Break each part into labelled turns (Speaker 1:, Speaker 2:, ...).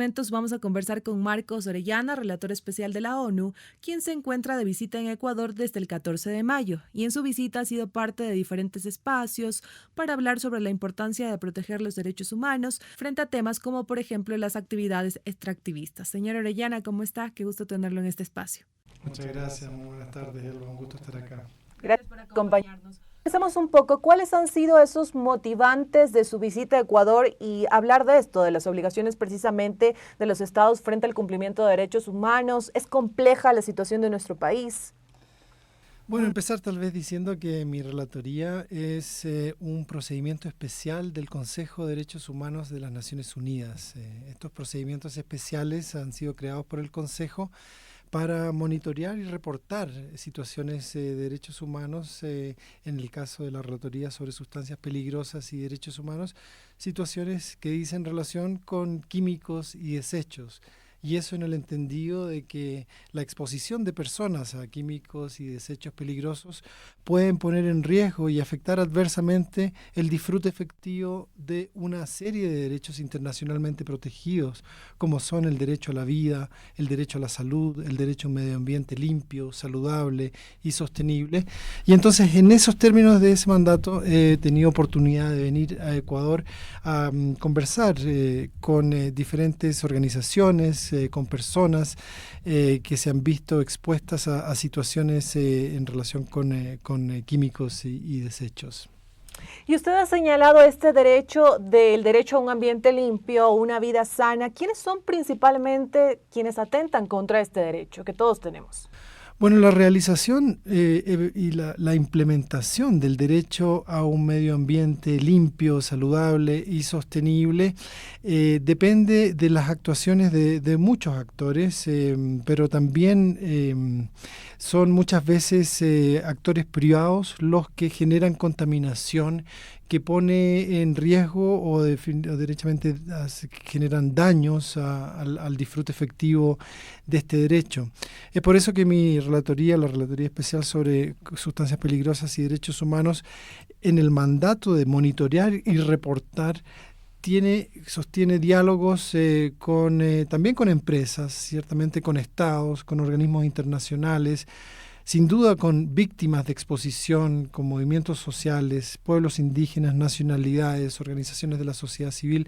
Speaker 1: momentos vamos a conversar con Marcos Orellana, relator especial de la ONU, quien se encuentra de visita en Ecuador desde el 14 de mayo y en su visita ha sido parte de diferentes espacios para hablar sobre la importancia de proteger los derechos humanos frente a temas como, por ejemplo, las actividades extractivistas. Señor Orellana, ¿cómo está? Qué gusto tenerlo en este espacio.
Speaker 2: Muchas gracias, muy buenas tardes, Elba, un gusto estar acá.
Speaker 3: Gracias por acompañarnos. Empezamos un poco, ¿cuáles han sido esos motivantes de su visita a Ecuador y hablar de esto, de las obligaciones precisamente de los estados frente al cumplimiento de derechos humanos? ¿Es compleja la situación de nuestro país?
Speaker 2: Bueno, empezar tal vez diciendo que mi relatoría es un procedimiento especial del Consejo de Derechos Humanos de las Naciones Unidas. Estos procedimientos especiales han sido creados por el Consejo para monitorear y reportar situaciones de derechos humanos, en el caso de la Relatoría sobre Sustancias Peligrosas y Derechos Humanos, situaciones que dicen relación con químicos y desechos. Y eso en el entendido de que la exposición de personas a químicos y desechos peligrosos pueden poner en riesgo y afectar adversamente el disfrute efectivo de una serie de derechos internacionalmente protegidos, como son el derecho a la vida, el derecho a la salud, el derecho a un medio ambiente limpio, saludable y sostenible. Y entonces, en esos términos de ese mandato, he tenido oportunidad de venir a Ecuador a conversar con diferentes organizaciones, con personas que se han visto expuestas a situaciones en relación con químicos y desechos.
Speaker 3: Y usted ha señalado este derecho del derecho a un ambiente limpio, una vida sana. ¿Quiénes son principalmente quienes atentan contra este derecho que todos tenemos?
Speaker 2: Bueno, la realización y la implementación del derecho a un medio ambiente limpio, saludable y sostenible depende de las actuaciones de muchos actores, pero también son muchas veces actores privados los que generan contaminación que pone en riesgo o derechamente generan daños al disfrute efectivo de este derecho. Es por eso que mi relatoría, la Relatoría Especial sobre Sustancias Peligrosas y Derechos Humanos, en el mandato de monitorear y reportar, sostiene diálogos también con empresas, ciertamente con estados, con organismos internacionales, sin duda con víctimas de exposición, con movimientos sociales, pueblos indígenas, nacionalidades, organizaciones de la sociedad civil.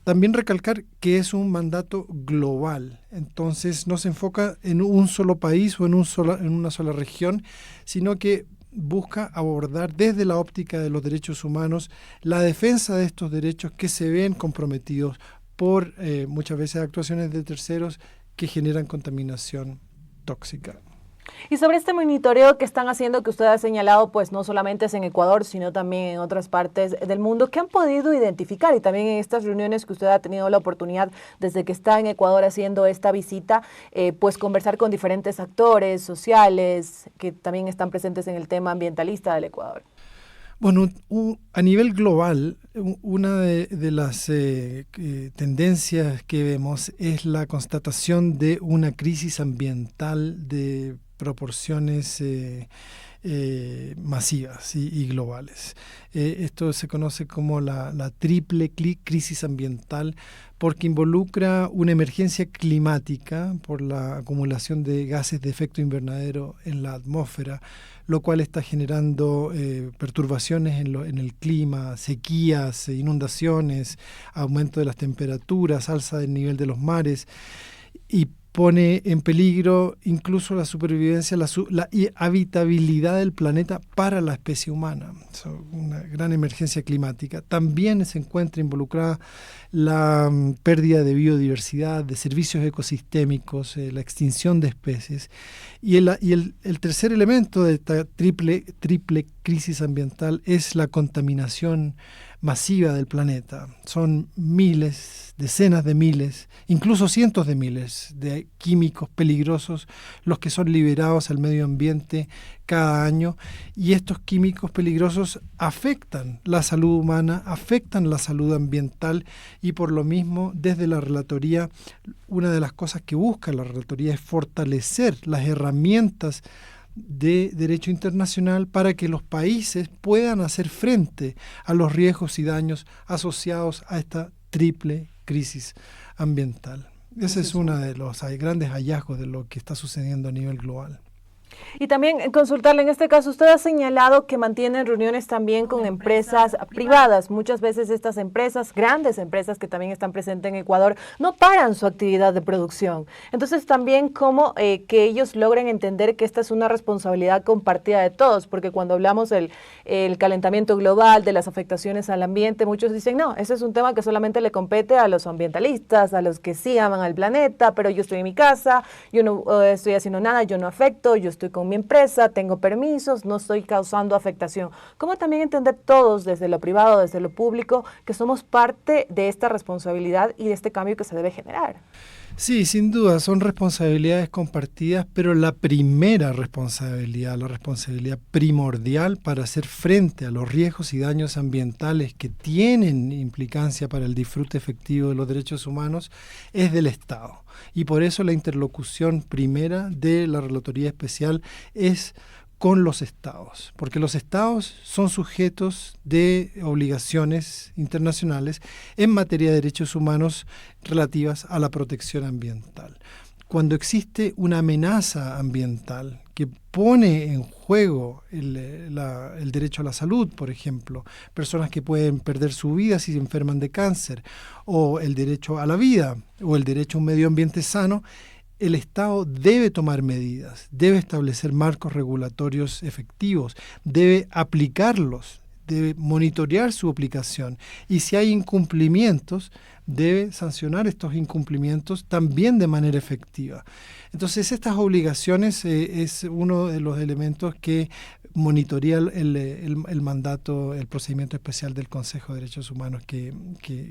Speaker 2: También recalcar que es un mandato global, entonces no se enfoca en un solo país o en una sola región, sino que busca abordar desde la óptica de los derechos humanos la defensa de estos derechos que se ven comprometidos por muchas veces actuaciones de terceros que generan contaminación tóxica.
Speaker 3: Y sobre este monitoreo que están haciendo, que usted ha señalado, pues no solamente es en Ecuador, sino también en otras partes del mundo, ¿qué han podido identificar? Y también en estas reuniones que usted ha tenido la oportunidad, desde que está en Ecuador haciendo esta visita, pues conversar con diferentes actores sociales que también están presentes en el tema ambientalista del Ecuador.
Speaker 2: Bueno, a nivel global, una de las tendencias que vemos es la constatación de una crisis ambiental de proporciones masivas y globales. Esto se conoce como la triple crisis ambiental porque involucra una emergencia climática por la acumulación de gases de efecto invernadero en la atmósfera, lo cual está generando perturbaciones en el clima, sequías, inundaciones, aumento de las temperaturas, alza del nivel de los mares y pone en peligro incluso la supervivencia, la habitabilidad del planeta para la especie humana. Es una gran emergencia climática. También se encuentra involucrada la pérdida de biodiversidad, de servicios ecosistémicos, la extinción de especies. Y el tercer elemento de esta triple crisis ambiental es la contaminación masiva del planeta. Son miles, decenas de miles, incluso cientos de miles de químicos peligrosos los que son liberados al medio ambiente cada año, y estos químicos peligrosos afectan la salud humana, afectan la salud ambiental, y por lo mismo desde la relatoría, una de las cosas que busca la relatoría es fortalecer las herramientas de derecho internacional para que los países puedan hacer frente a los riesgos y daños asociados a esta triple crisis ambiental. Ese es uno de los grandes hallazgos de lo que está sucediendo a nivel global.
Speaker 3: Y también consultarle, en este caso, usted ha señalado que mantienen reuniones también con empresas privadas. Muchas veces estas empresas, grandes empresas que también están presentes en Ecuador, no paran su actividad de producción. Entonces también cómo que ellos logren entender que esta es una responsabilidad compartida de todos, porque cuando hablamos del calentamiento global, de las afectaciones al ambiente, muchos dicen, no, ese es un tema que solamente le compete a los ambientalistas, a los que sí aman al planeta, pero yo estoy en mi casa, yo no estoy haciendo nada, yo no afecto, yo estoy con mi empresa, tengo permisos, no estoy causando afectación. ¿Cómo también entender todos, desde lo privado, desde lo público, que somos parte de esta responsabilidad y de este cambio que se debe generar?
Speaker 2: Sí, sin duda, son responsabilidades compartidas, pero la primera responsabilidad, la responsabilidad primordial para hacer frente a los riesgos y daños ambientales que tienen implicancia para el disfrute efectivo de los derechos humanos es del Estado. Y por eso la interlocución primera de la Relatoría Especial es con los estados, porque los estados son sujetos de obligaciones internacionales en materia de derechos humanos relativas a la protección ambiental. Cuando existe una amenaza ambiental que pone en juego el derecho a la salud, por ejemplo, personas que pueden perder su vida si se enferman de cáncer, o el derecho a la vida, o el derecho a un medio ambiente sano, el Estado debe tomar medidas, debe establecer marcos regulatorios efectivos, debe aplicarlos, debe monitorear su aplicación y si hay incumplimientos, debe sancionar estos incumplimientos también de manera efectiva. Entonces, estas obligaciones es uno de los elementos que monitorea el mandato, el procedimiento especial del Consejo de Derechos Humanos que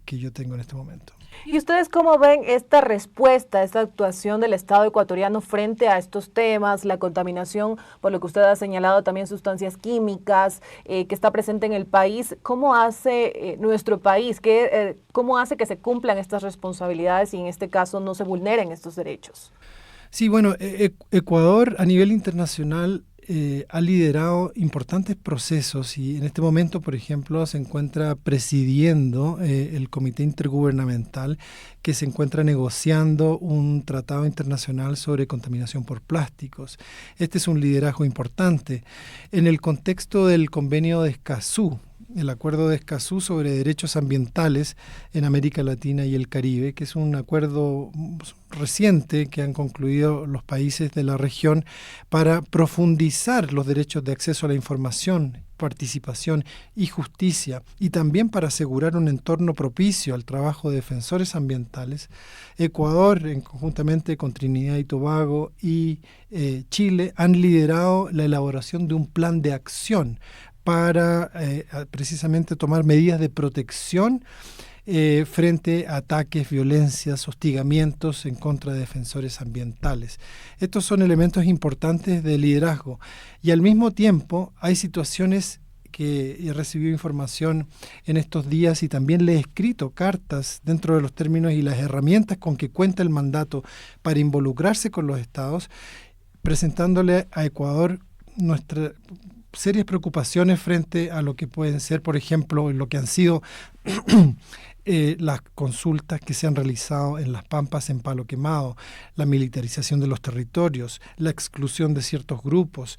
Speaker 2: yo tengo en este momento.
Speaker 3: ¿Y ustedes cómo ven esta respuesta, esta actuación del Estado ecuatoriano frente a estos temas, la contaminación, por lo que usted ha señalado también sustancias químicas que está presente en el país? ¿Cómo hace nuestro país? ¿Cómo hace que se cumplan estas responsabilidades y en este caso no se vulneren estos derechos?
Speaker 2: Sí, bueno, Ecuador a nivel internacional ha liderado importantes procesos y en este momento, por ejemplo, se encuentra presidiendo el Comité Intergubernamental que se encuentra negociando un tratado internacional sobre contaminación por plásticos. Este es un liderazgo importante. En el contexto del convenio de Escazú, el acuerdo de Escazú sobre derechos ambientales en América Latina y el Caribe, que es un acuerdo reciente que han concluido los países de la región para profundizar los derechos de acceso a la información, participación y justicia, y también para asegurar un entorno propicio al trabajo de defensores ambientales. Ecuador, conjuntamente con Trinidad y Tobago y Chile, han liderado la elaboración de un plan de acción para precisamente tomar medidas de protección frente a ataques, violencias, hostigamientos en contra de defensores ambientales. Estos son elementos importantes de liderazgo y al mismo tiempo hay situaciones que he recibido información en estos días y también le he escrito cartas dentro de los términos y las herramientas con que cuenta el mandato para involucrarse con los estados, presentándole a Ecuador nuestra serias preocupaciones frente a lo que pueden ser, por ejemplo, lo que han sido las consultas que se han realizado en Las Pampas, en Palo Quemado, la militarización de los territorios, la exclusión de ciertos grupos,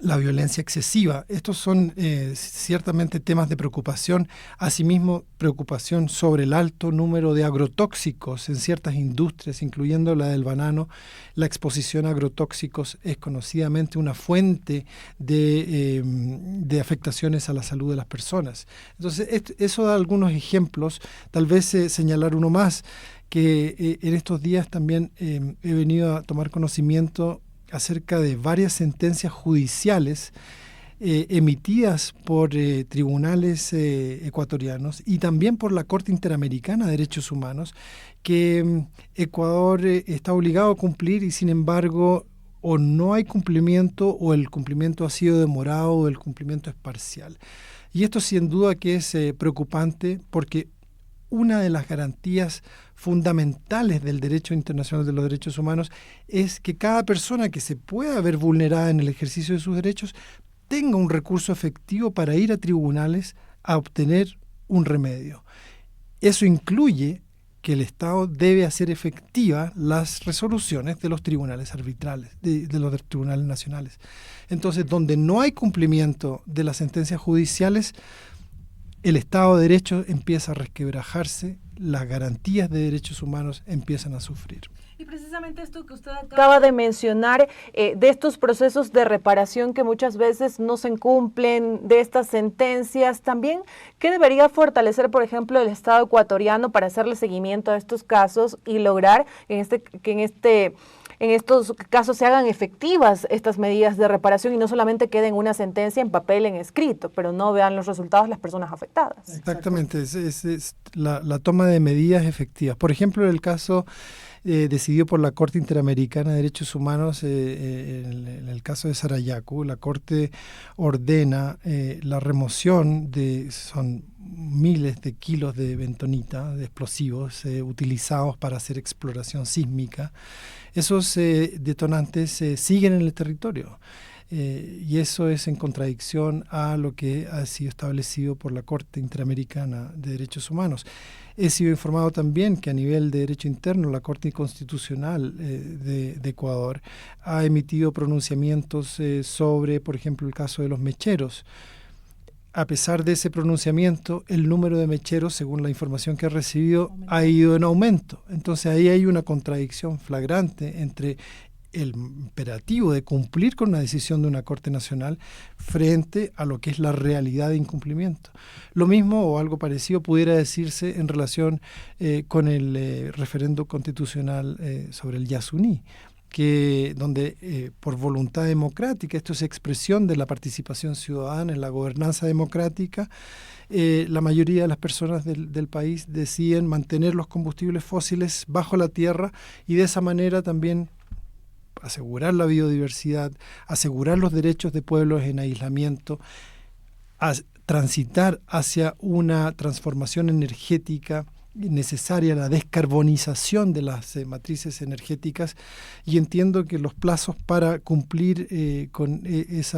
Speaker 2: la violencia excesiva. Estos son ciertamente temas de preocupación. Asimismo, preocupación sobre el alto número de agrotóxicos en ciertas industrias, incluyendo la del banano. La exposición a agrotóxicos es conocidamente una fuente de afectaciones a la salud de las personas. Entonces, eso da algunos ejemplos. Tal vez señalar uno más, que en estos días también he venido a tomar conocimiento acerca de varias sentencias judiciales emitidas por tribunales ecuatorianos y también por la Corte Interamericana de Derechos Humanos que Ecuador está obligado a cumplir y sin embargo o no hay cumplimiento o el cumplimiento ha sido demorado o el cumplimiento es parcial. Y esto sin duda que es preocupante porque una de las garantías fundamentales del derecho internacional de los derechos humanos es que cada persona que se pueda ver vulnerada en el ejercicio de sus derechos tenga un recurso efectivo para ir a tribunales a obtener un remedio. Eso incluye que el Estado debe hacer efectivas las resoluciones de los tribunales arbitrales, de los tribunales nacionales. Entonces, donde no hay cumplimiento de las sentencias judiciales, el Estado de Derecho empieza a resquebrajarse, las garantías de derechos humanos empiezan a sufrir.
Speaker 3: Y precisamente esto que usted acaba de mencionar, de estos procesos de reparación que muchas veces no se cumplen, de estas sentencias, también, ¿qué debería fortalecer, por ejemplo, el Estado ecuatoriano para hacerle seguimiento a estos casos y lograr que en estos casos se hagan efectivas estas medidas de reparación y no solamente queden una sentencia en papel, en escrito, pero no vean los resultados las personas afectadas?
Speaker 2: Exactamente, es la toma de medidas efectivas. Por ejemplo, el caso decidido por la Corte Interamericana de Derechos Humanos, en el caso de Sarayaku, la Corte ordena la remoción son miles de kilos de bentonita, de explosivos utilizados para hacer exploración sísmica. Esos detonantes siguen en el territorio. Y eso es en contradicción a lo que ha sido establecido por la Corte Interamericana de Derechos Humanos. He sido informado también que a nivel de derecho interno la Corte Constitucional de Ecuador ha emitido pronunciamientos sobre, por ejemplo, el caso de los mecheros. A pesar de ese pronunciamiento, el número de mecheros, según la información que he recibido, ha ido en aumento. Entonces ahí hay una contradicción flagrante entre el imperativo de cumplir con una decisión de una Corte Nacional frente a lo que es la realidad de incumplimiento. Lo mismo o algo parecido pudiera decirse en relación con el referendo constitucional sobre el Yasuní, donde por voluntad democrática, esto es expresión de la participación ciudadana en la gobernanza democrática, la mayoría de las personas del país deciden mantener los combustibles fósiles bajo la tierra y de esa manera también asegurar la biodiversidad, asegurar los derechos de pueblos en aislamiento, transitar hacia una transformación energética necesaria, la descarbonización de las matrices energéticas, y entiendo que los plazos para cumplir con ese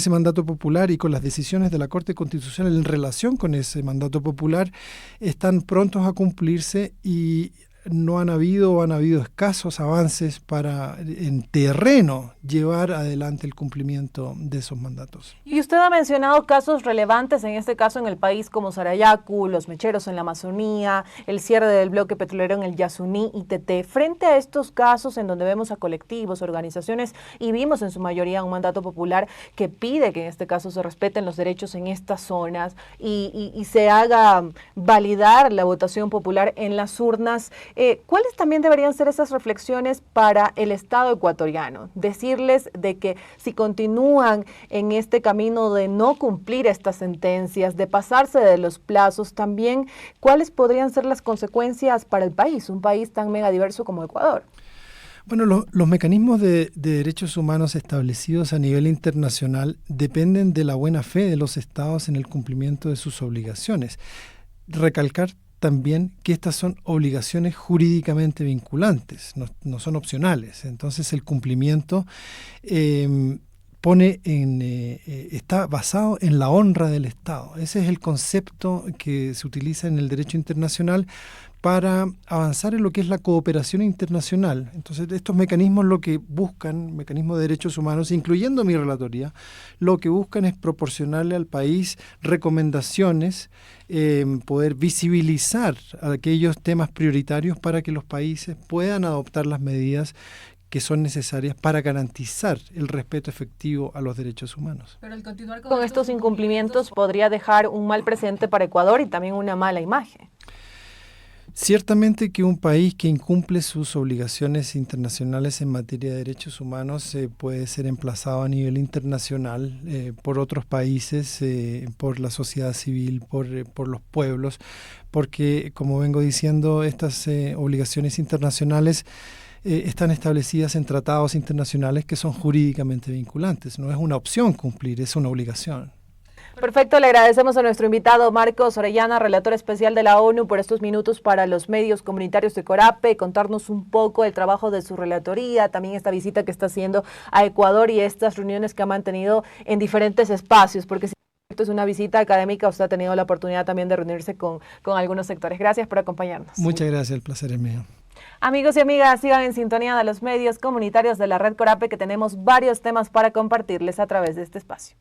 Speaker 2: mandato popular y con las decisiones de la Corte Constitucional en relación con ese mandato popular están prontos a cumplirse y no han habido o han habido escasos avances para en terreno llevar adelante el cumplimiento de esos mandatos.
Speaker 3: Y usted ha mencionado casos relevantes, en este caso en el país, como Sarayaku, los mecheros en la Amazonía, el cierre del bloque petrolero en el Yasuní y Teté. Frente a estos casos en donde vemos a colectivos, organizaciones y vimos en su mayoría un mandato popular que pide que en este caso se respeten los derechos en estas zonas y se haga validar la votación popular en las urnas, ¿cuáles también deberían ser esas reflexiones para el Estado ecuatoriano? Decirles de que si continúan en este camino de no cumplir estas sentencias, de pasarse de los plazos, también, ¿cuáles podrían ser las consecuencias para el país, un país tan megadiverso como Ecuador?
Speaker 2: Bueno, los mecanismos de derechos humanos establecidos a nivel internacional dependen de la buena fe de los estados en el cumplimiento de sus obligaciones. Recalcar también que estas son obligaciones jurídicamente vinculantes, no son opcionales. Entonces el cumplimiento está basado en la honra del Estado. Ese es el concepto que se utiliza en el derecho internacional para avanzar en lo que es la cooperación internacional. Entonces, estos mecanismos lo que buscan, mecanismos de derechos humanos, incluyendo mi relatoría, lo que buscan es proporcionarle al país recomendaciones, poder visibilizar aquellos temas prioritarios para que los países puedan adoptar las medidas que son necesarias para garantizar el respeto efectivo a los derechos humanos.
Speaker 3: Pero el continuar con estos incumplimientos podría dejar un mal precedente para Ecuador y también una mala imagen.
Speaker 2: Ciertamente que un país que incumple sus obligaciones internacionales en materia de derechos humanos puede ser emplazado a nivel internacional por otros países, por la sociedad civil, por los pueblos, porque, como vengo diciendo, estas obligaciones internacionales están establecidas en tratados internacionales que son jurídicamente vinculantes. No es una opción cumplir, es una obligación.
Speaker 3: Perfecto, le agradecemos a nuestro invitado Marcos Orellana, relator especial de la ONU, por estos minutos para los medios comunitarios de Corape, contarnos un poco el trabajo de su relatoría, también esta visita que está haciendo a Ecuador y estas reuniones que ha mantenido en diferentes espacios, porque cierto es una visita académica, usted ha tenido la oportunidad también de reunirse con algunos sectores. Gracias por acompañarnos.
Speaker 2: Muchas gracias, el placer es mío.
Speaker 3: Amigos y amigas, sigan en sintonía de los medios comunitarios de la Red Corape, que tenemos varios temas para compartirles a través de este espacio.